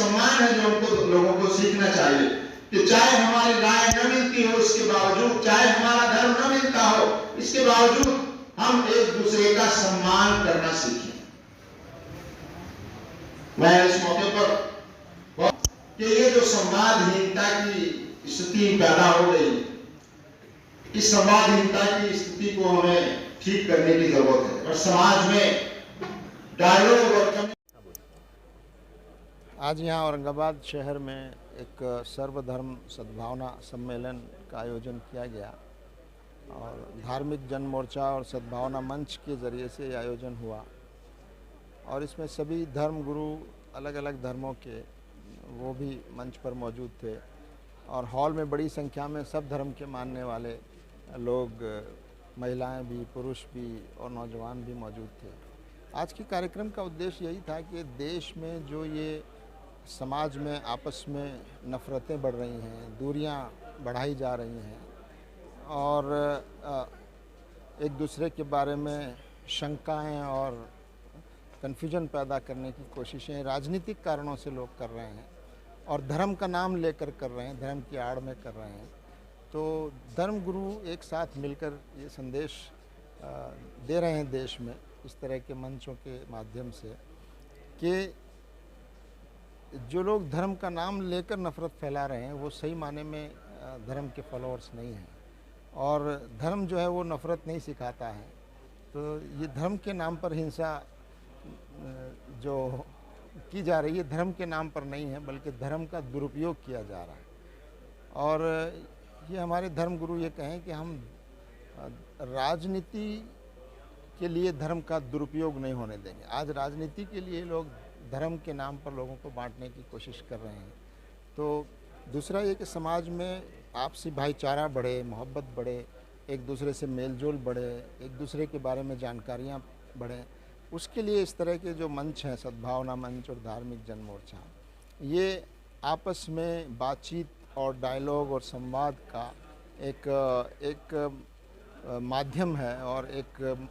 सम्मान है जो हमको लोगों को सीखना चाहिए कि चाहे हमारी राय न मिलती हो इसके बावजूद, चाहे हमारा धर्म न मिलता हो इसके बावजूद हम एक दूसरे का सम्मान करना सीखें। मैं इस मौके पर कि ये जो संवादहीनता की स्थिति पैदा हो गई, इस संवादहीनता की स्थिति को हमें ठीक करने की जरूरत है और समाज में डायलॉग और आज यहाँ औरंगाबाद शहर में एक सर्वधर्म सद्भावना सम्मेलन का आयोजन किया गया और धार्मिक जन मोर्चा और सद्भावना मंच के ज़रिए से ये आयोजन हुआ और इसमें सभी धर्म गुरु अलग अलग धर्मों के वो भी मंच पर मौजूद थे और हॉल में बड़ी संख्या में सब धर्म के मानने वाले लोग, महिलाएं भी, पुरुष भी और नौजवान भी मौजूद थे। आज के कार्यक्रम का उद्देश्य यही था कि देश में जो ये समाज में आपस में नफ़रतें बढ़ रही हैं, दूरियां बढ़ाई जा रही हैं और एक दूसरे के बारे में शंकाएं और कन्फ्यूजन पैदा करने की कोशिशें राजनीतिक कारणों से लोग कर रहे हैं और धर्म का नाम लेकर कर रहे हैं, धर्म की आड़ में कर रहे हैं। तो धर्म गुरु एक साथ मिलकर ये संदेश दे रहे हैं देश में इस तरह के मंचों के माध्यम से कि जो लोग धर्म का नाम लेकर नफ़रत फैला रहे हैं वो सही माने में धर्म के फॉलोअर्स नहीं हैं और धर्म जो है वो नफ़रत नहीं सिखाता है। तो ये धर्म के नाम पर हिंसा जो की जा रही है धर्म के नाम पर नहीं है बल्कि धर्म का दुरुपयोग किया जा रहा है और ये हमारे धर्म गुरु ये कहें कि हम राजनीति के लिए धर्म का दुरुपयोग नहीं होने देंगे। आज राजनीति के लिए लोग धर्म के नाम पर लोगों को बांटने की कोशिश कर रहे हैं। तो दूसरा ये कि समाज में आपसी भाईचारा बढ़े, मोहब्बत बढ़े, एक दूसरे से मेलजोल बढ़े, एक दूसरे के बारे में जानकारियाँ बढ़ें, उसके लिए इस तरह के जो मंच हैं, सद्भावना मंच और धार्मिक जन मोर्चा, ये आपस में बातचीत और डायलॉग और संवाद का एक माध्यम है और एक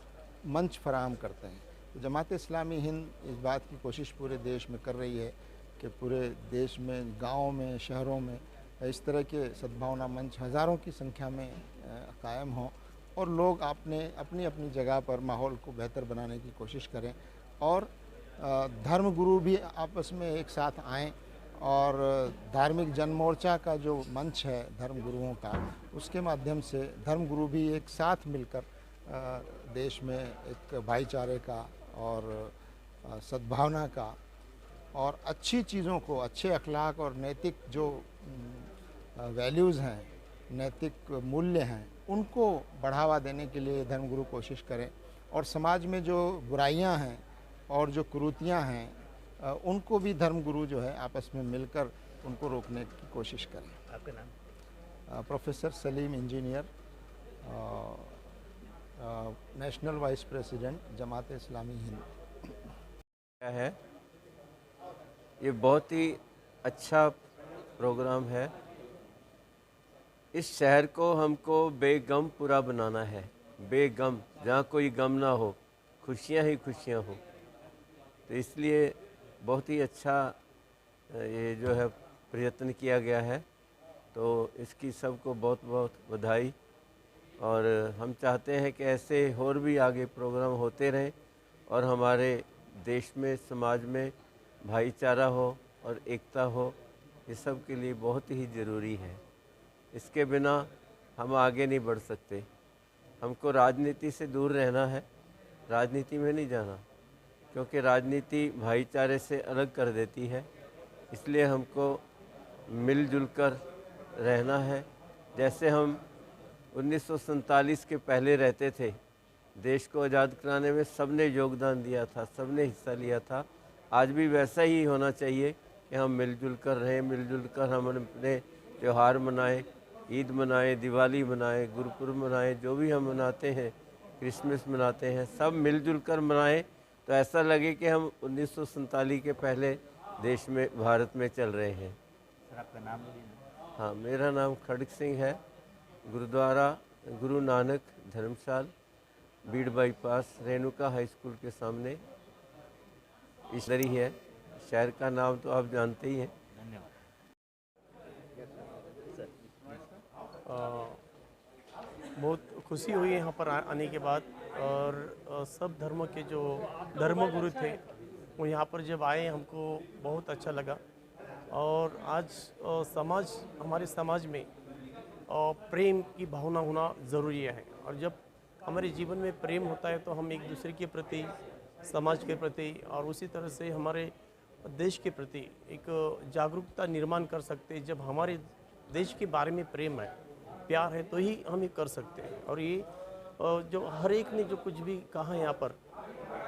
मंच फराहम करते हैं। तो जमात इस्लामी हिंद इस बात की कोशिश पूरे देश में कर रही है कि पूरे देश में, गाँव में, शहरों में इस तरह के सद्भावना मंच हज़ारों की संख्या में कायम हों और लोग अपनी अपनी जगह पर माहौल को बेहतर बनाने की कोशिश करें और धर्म गुरु भी आपस में एक साथ आएँ और धार्मिक जन मोर्चा का जो मंच है धर्म गुरुओं का, उसके माध्यम से धर्म गुरु भी एक साथ मिलकर देश में एक भाईचारे का और सद्भावना का और अच्छी चीज़ों को, अच्छे अखलाक और नैतिक जो वैल्यूज़ हैं, नैतिक मूल्य हैं, उनको बढ़ावा देने के लिए धर्मगुरु कोशिश करें और समाज में जो बुराइयां हैं और जो कुरीतियां हैं उनको भी धर्मगुरु जो है आपस में मिलकर उनको रोकने की कोशिश करें। आपका नाम? Professor Salim, engineer, national vice president Jamaat Islami Hind. क्या है ये बहुत ही अच्छा प्रोग्राम है। इस शहर को हमको बेगम पूरा बनाना है, बेगम, जहाँ कोई गम ना हो, खुशियाँ ही खुशियाँ हो। तो इसलिए बहुत ही अच्छा ये जो है प्रयत्न किया गया है, तो इसकी सबको बहुत बहुत बधाई। और हम चाहते हैं कि ऐसे और भी आगे प्रोग्राम होते रहें और हमारे देश में, समाज में भाईचारा हो और एकता हो, ये सब के लिए बहुत ही ज़रूरी है। इसके बिना हम आगे नहीं बढ़ सकते। हमको राजनीति से दूर रहना है, राजनीति में नहीं जाना, क्योंकि राजनीति भाईचारे से अलग कर देती है। इसलिए हमको मिलजुल कर रहना है। जैसे हम 1947 के पहले रहते थे, देश को आज़ाद कराने में सबने योगदान दिया था, सबने हिस्सा लिया था। आज भी वैसा ही होना चाहिए कि हम मिलजुल कर रहें, मिलजुल कर हम अपने त्यौहार मनाएं, ईद मनाएं, दिवाली मनाएं, गुरुपुरब मनाएं, जो भी हम मनाते हैं, क्रिसमस मनाते हैं, सब मिलजुल कर मनाएं। तो ऐसा लगे कि हम 1947 के पहले देश में, भारत में चल रहे हैं। सर आपका नाम बोलिए। हाँ, मेरा नाम खड़ग सिंह है। Gurudwara Guru Nanak Dharamshala, Beed bypass, Renuka high school के सामने इस दरी है, शहर का नाम तो आप जानते ही हैं। धन्यवाद बहुत खुशी हुई यहाँ पर आने के बाद। और सब धर्म के जो धर्मगुरु थे वो यहाँ पर जब आए हमको बहुत अच्छा लगा। और आज हमारे समाज में प्रेम की भावना होना ज़रूरी है। और जब हमारे जीवन में प्रेम होता है तो हम एक दूसरे के प्रति, समाज के प्रति और उसी तरह से हमारे देश के प्रति एक जागरूकता निर्माण कर सकते हैं। जब हमारे देश के बारे में प्रेम है, प्यार है, तो ही हम ये कर सकते हैं। और ये जो हर एक ने जो कुछ भी कहा यहाँ पर,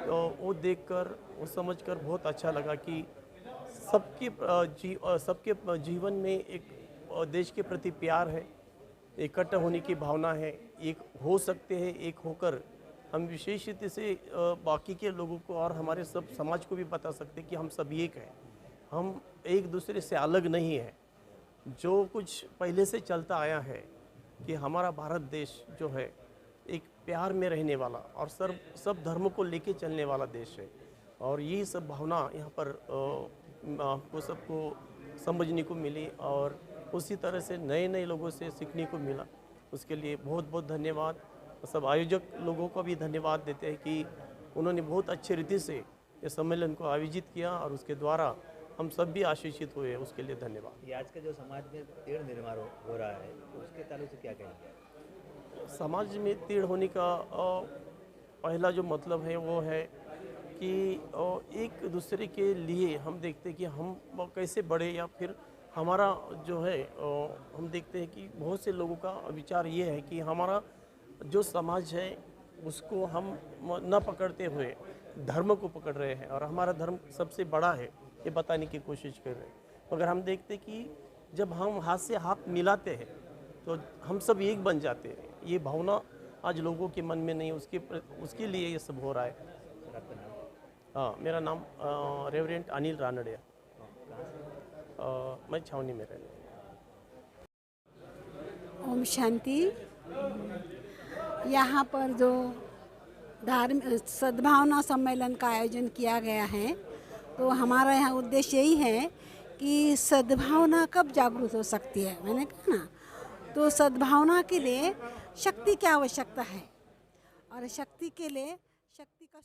तो वो देखकर, वो समझकर बहुत अच्छा लगा कि सबके जीवन में एक देश के प्रति प्यार है, इकट्ठा होने की भावना है, एक हो सकते हैं, एक होकर हम विशेषता से बाकी के लोगों को और हमारे सब समाज को भी बता सकते हैं कि हम सब एक हैं, हम एक दूसरे से अलग नहीं हैं। जो कुछ पहले से चलता आया है कि हमारा भारत देश जो है एक प्यार में रहने वाला और सब धर्म को लेके चलने वाला देश है। और ये सब भावना यहाँ पर आपको सबको समझने को मिली और उसी तरह से नए नए लोगों से सीखने को मिला। उसके लिए बहुत बहुत धन्यवाद। सब आयोजक लोगों को भी धन्यवाद देते हैं कि उन्होंने बहुत अच्छे रीति से ये सम्मेलन को आयोजित किया और उसके द्वारा हम सब भी आशीषित हुए। उसके लिए धन्यवाद। ये आज का जो समाज में तीर्ण निर्माण हो रहा है, तो उसके ताल्लुक से क्या कहेंगे? समाज में तीर्ण होने का पहला जो मतलब है वो है कि एक दूसरे के लिए हम देखते हैं कि हम कैसे बढ़े, या फिर हमारा जो है हम देखते हैं कि बहुत से लोगों का विचार ये है कि हमारा जो समाज है उसको हम न पकड़ते हुए धर्म को पकड़ रहे हैं और हमारा धर्म सबसे बड़ा है ये बताने की कोशिश कर रहे हैं। मगर हम देखते हैं कि जब हम हाथ से हाथ मिलाते हैं तो हम सब एक बन जाते हैं। ये भावना आज लोगों के मन में नहीं, उसके लिए ये सब हो रहा है। सर, आपका नाम? हाँ, मेरा नाम रेवरेंट अनिल रानड़िया। मैं छावनी में रहने। ओम शांति। यहाँ पर जो धार्मिक सद्भावना सम्मेलन का आयोजन किया गया है, तो हमारा यहाँ उद्देश्य यही है कि सद्भावना कब जागरूक हो सकती है। मैंने कहा ना, तो सद्भावना के लिए शक्ति की आवश्यकता है और शक्ति के लिए शक्ति का